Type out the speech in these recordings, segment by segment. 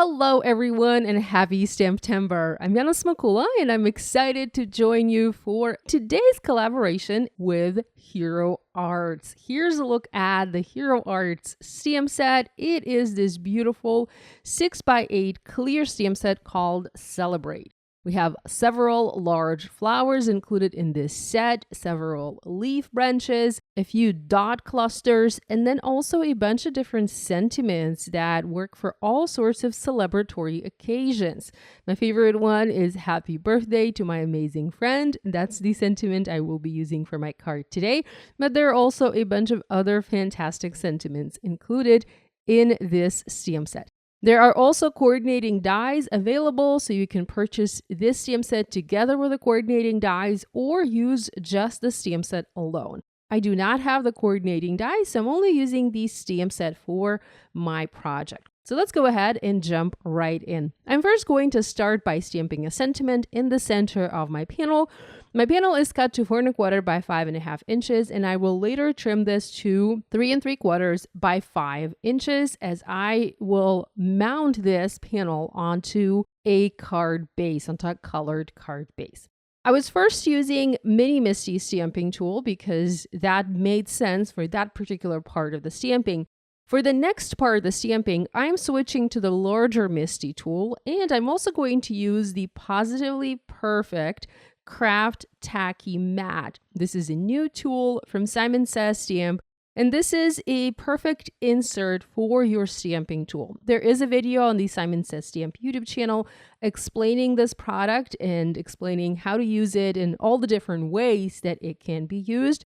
Hello everyone and happy STAMPtember. I'm Yana Smakula and I'm excited to join you for today's collaboration with Hero Arts. Here's a look at the Hero Arts stamp set. It is this beautiful 6x8 clear stamp set called Celebrate. We have several large flowers included in this set, several leaf branches, a few dot clusters, and then also a bunch of different sentiments that work for all sorts of celebratory occasions. My favorite one is Happy Birthday to my amazing friend. That's the sentiment I will be using for my card today, but there are also a bunch of other fantastic sentiments included in this stamp set. There are also coordinating dies available, so you can purchase this stamp set together with the coordinating dies or use just the stamp set alone. I do not have the coordinating dies, so I'm only using the stamp set for my project. So let's go ahead and jump right in. I'm first going to start by stamping a sentiment in the center of my panel. My panel is cut to 4 1/4 by 5.5 inches, and I will later trim this to 3 3/4 by 5 inches as I will mount this panel onto a card base, onto a colored card base. I was first using Mini Misty stamping tool because that made sense for that particular part of the stamping. For the next part of the stamping, I'm switching to the larger Misty tool, and I'm also going to use the Positively Perfect Craft Tacky Mat. This is a new tool from Simon Says Stamp, and this is a perfect insert for your stamping tool. There is a video on the Simon Says Stamp YouTube channel explaining this product and explaining how to use it and all the different ways that it can be used.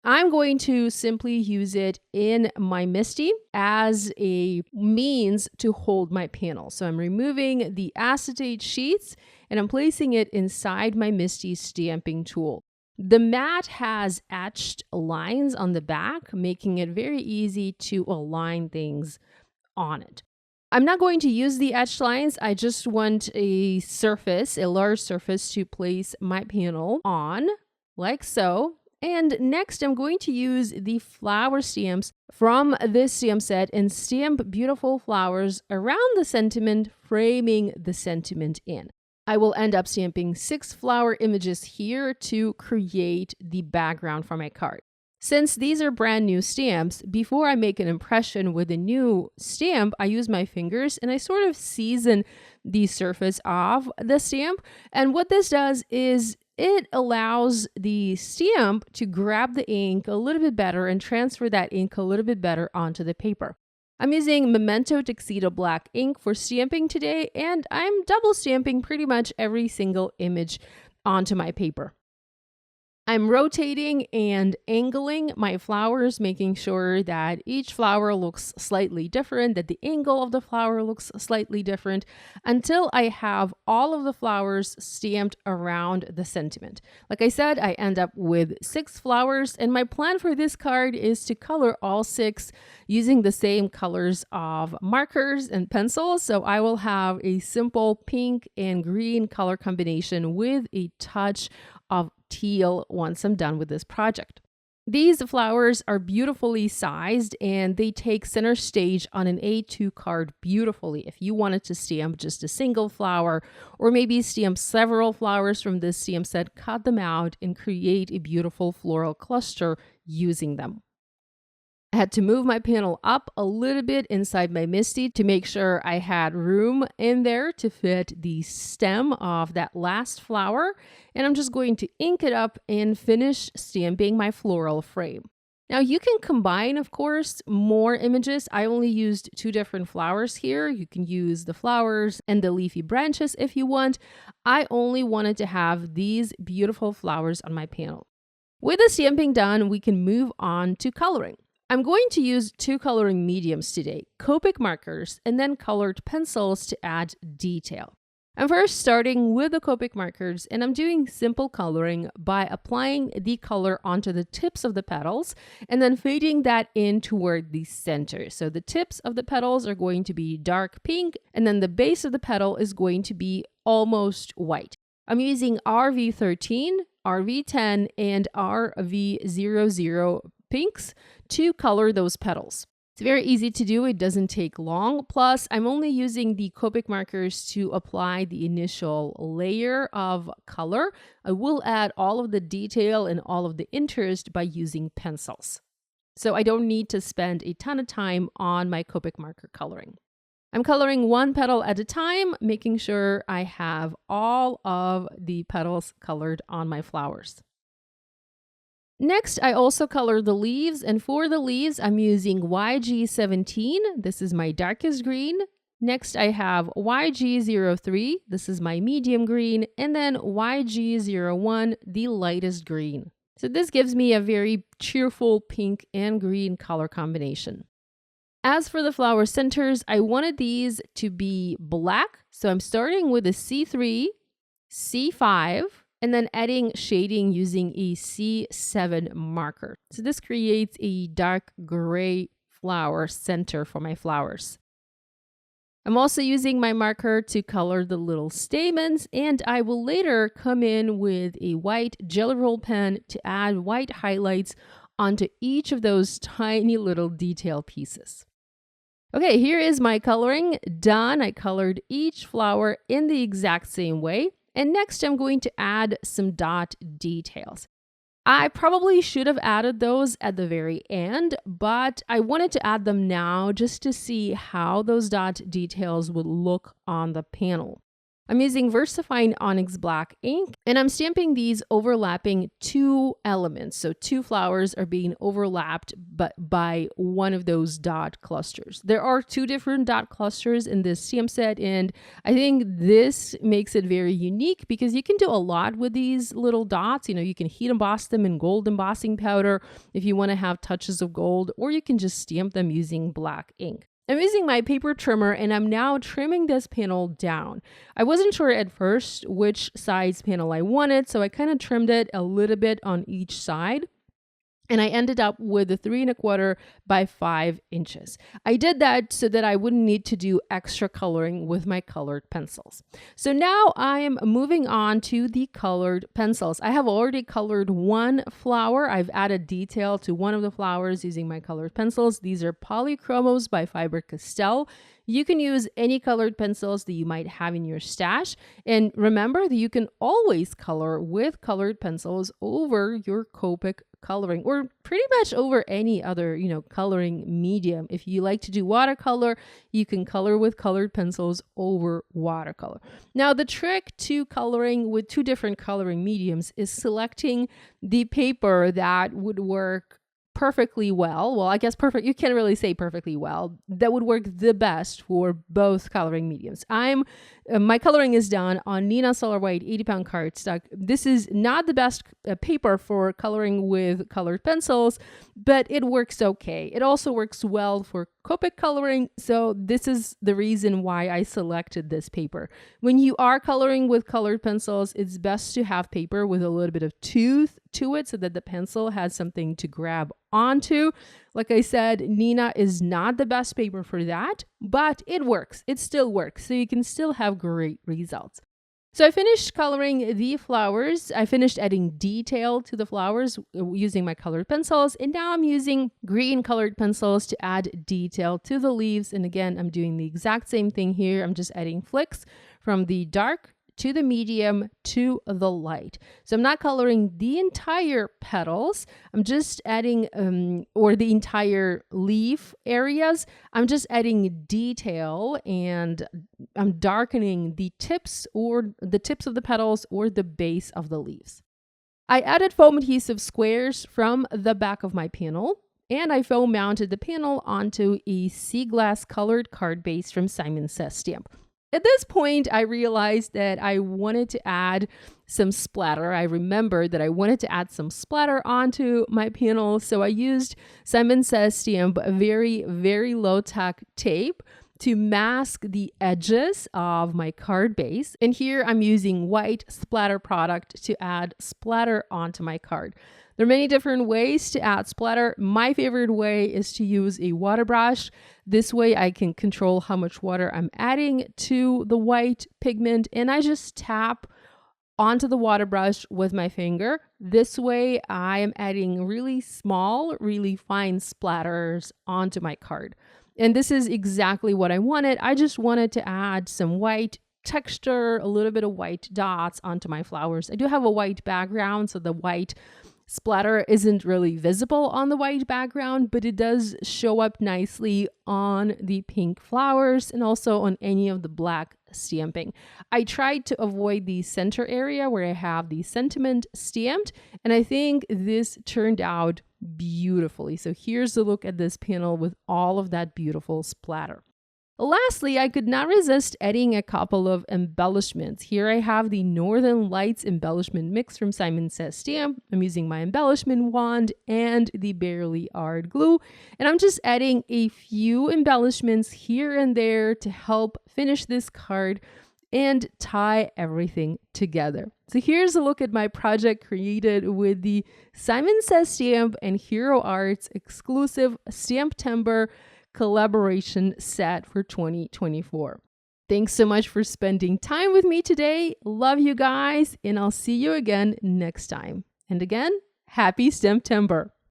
I'm going to simply use it in my Misty as a means to hold my panel. So I'm removing the acetate sheets and I'm placing it inside my Misty stamping tool. The mat has etched lines on the back, making it very easy to align things on it. I'm not going to use the etched lines. I just want a surface, a large surface to place my panel on, like so. And next, I'm going to use the flower stamps from this stamp set and stamp beautiful flowers around the sentiment, framing the sentiment in. I will end up stamping 6 flower images here to create the background for my card. Since these are brand new stamps, before I make an impression with a new stamp, I use my fingers and I sort of season the surface of the stamp. And what this does is it allows the stamp to grab the ink a little bit better and transfer that ink a little bit better onto the paper. I'm using Memento Tuxedo Black ink for stamping today, and I'm double stamping pretty much every single image onto my paper. I'm rotating and angling my flowers, making sure that each flower looks slightly different, that the angle of the flower looks slightly different, until I have all of the flowers stamped around the sentiment. Like I said, I end up with 6 flowers, and my plan for this card is to color all 6 using the same colors of markers and pencils. So I will have a simple pink and green color combination with a touch of teal once I'm done with this project. These flowers are beautifully sized and they take center stage on an A2 card beautifully. If you wanted to stamp just a single flower or maybe stamp several flowers from this stamp set, cut them out and create a beautiful floral cluster using them. I had to move my panel up a little bit inside my Misty to make sure I had room in there to fit the stem of that last flower. And I'm just going to ink it up and finish stamping my floral frame. Now you can combine, of course, more images. I only used 2 different flowers here. You can use the flowers and the leafy branches if you want. I only wanted to have these beautiful flowers on my panel. With the stamping done, we can move on to coloring. I'm going to use 2 coloring mediums today, Copic markers and then colored pencils to add detail. I'm first starting with the Copic markers and I'm doing simple coloring by applying the color onto the tips of the petals and then fading that in toward the center. So the tips of the petals are going to be dark pink and then the base of the petal is going to be almost white. I'm using RV13, RV10, and RV00 pinks to color those petals. It's very easy to do. It doesn't take long. Plus, I'm only using the Copic markers to apply the initial layer of color. I will add all of the detail and all of the interest by using pencils. So I don't need to spend a ton of time on my Copic marker coloring. I'm coloring one petal at a time, making sure I have all of the petals colored on my flowers. Next, I also color the leaves, and for the leaves, I'm using YG17. This is my darkest green. Next, I have YG03. This is my medium green, and then YG01, the lightest green. So this gives me a very cheerful pink and green color combination. As for the flower centers, I wanted these to be black. So I'm starting with a C3, C5, and then adding shading using a C7 marker. So this creates a dark gray flower center for my flowers. I'm also using my marker to color the little stamens, and I will later come in with a white Jelly Roll pen to add white highlights onto each of those tiny little detail pieces. Okay, here is my coloring done. I colored each flower in the exact same way. And next, I'm going to add some dot details. I probably should have added those at the very end, but I wanted to add them now just to see how those dot details would look on the panel. I'm using VersaFine Onyx Black ink, and I'm stamping these overlapping two elements. So two flowers are being overlapped but by one of those dot clusters. There are two different dot clusters in this stamp set, and I think this makes it very unique because you can do a lot with these little dots. You can heat emboss them in gold embossing powder if you want to have touches of gold, or you can just stamp them using black ink. I'm using my paper trimmer, and I'm now trimming this panel down. I wasn't sure at first which size panel I wanted, so I kind of trimmed it a little bit on each side. And I ended up with a 3 1/4 by 5 inches. I did that so that I wouldn't need to do extra coloring with my colored pencils. So now I am moving on to the colored pencils. I have already colored one flower. I've added detail to one of the flowers using my colored pencils. These are Polychromos by Faber-Castell. You can use any colored pencils that you might have in your stash. And remember that you can always color with colored pencils over your Copic coloring, or pretty much over any other, coloring medium. If you like to do watercolor, you can color with colored pencils over watercolor. Now, the trick to coloring with two different coloring mediums is selecting the paper that would work perfectly well. Well, I guess perfect, you can't really say perfectly well. That would work the best for both coloring mediums. My coloring is done on Neenah Solar White 80-pound cardstock. This is not the best paper for coloring with colored pencils, but it works okay. It also works well for Copic coloring, so this is the reason why I selected this paper. When you are coloring with colored pencils, it's best to have paper with a little bit of tooth to it so that the pencil has something to grab onto. Like I said, Neenah is not the best paper for that, but it works. It still works, so you can still have great results. So I finished coloring the flowers. I finished adding detail to the flowers using my colored pencils, and now I'm using green colored pencils to add detail to the leaves. And again, I'm doing the exact same thing here. I'm just adding flicks from the dark to the medium to the light. So I'm not coloring the entire petals. I'm just adding, or the entire leaf areas. I'm just adding detail, and I'm darkening the tips of the petals or the base of the leaves. I added foam adhesive squares from the back of my panel, and I foam mounted the panel onto a sea glass colored card base from Simon Says Stamp. At this point, I realized that I wanted to add some splatter. I remembered that I wanted to add some splatter onto my panel, so I used Simon Says Stamp very, very low-tech tape to mask the edges of my card base. And here I'm using white splatter product to add splatter onto my card. There are many different ways to add splatter. My favorite way is to use a water brush. This way I can control how much water I'm adding to the white pigment, and I just tap onto the water brush with my finger. This way I am adding really small, really fine splatters onto my card. And this is exactly what I wanted. I just wanted to add some white texture, a little bit of white dots onto my flowers. I do have a white background, so the white splatter isn't really visible on the white background, but it does show up nicely on the pink flowers and also on any of the black stamping. I tried to avoid the center area where I have the sentiment stamped, and I think this turned out beautifully. So here's a look at this panel with all of that beautiful splatter. Lastly, I could not resist adding a couple of embellishments. Here I have the Northern Lights embellishment mix from Simon Says Stamp. I'm using my embellishment wand and the Barely Art glue. And I'm just adding a few embellishments here and there to help finish this card and tie everything together. So here's a look at my project created with the Simon Says Stamp and Hero Arts exclusive STAMPtember collaboration set for 2024. Thanks so much for spending time with me today. Love you guys, and I'll see you again next time. And again, happy STAMPtember!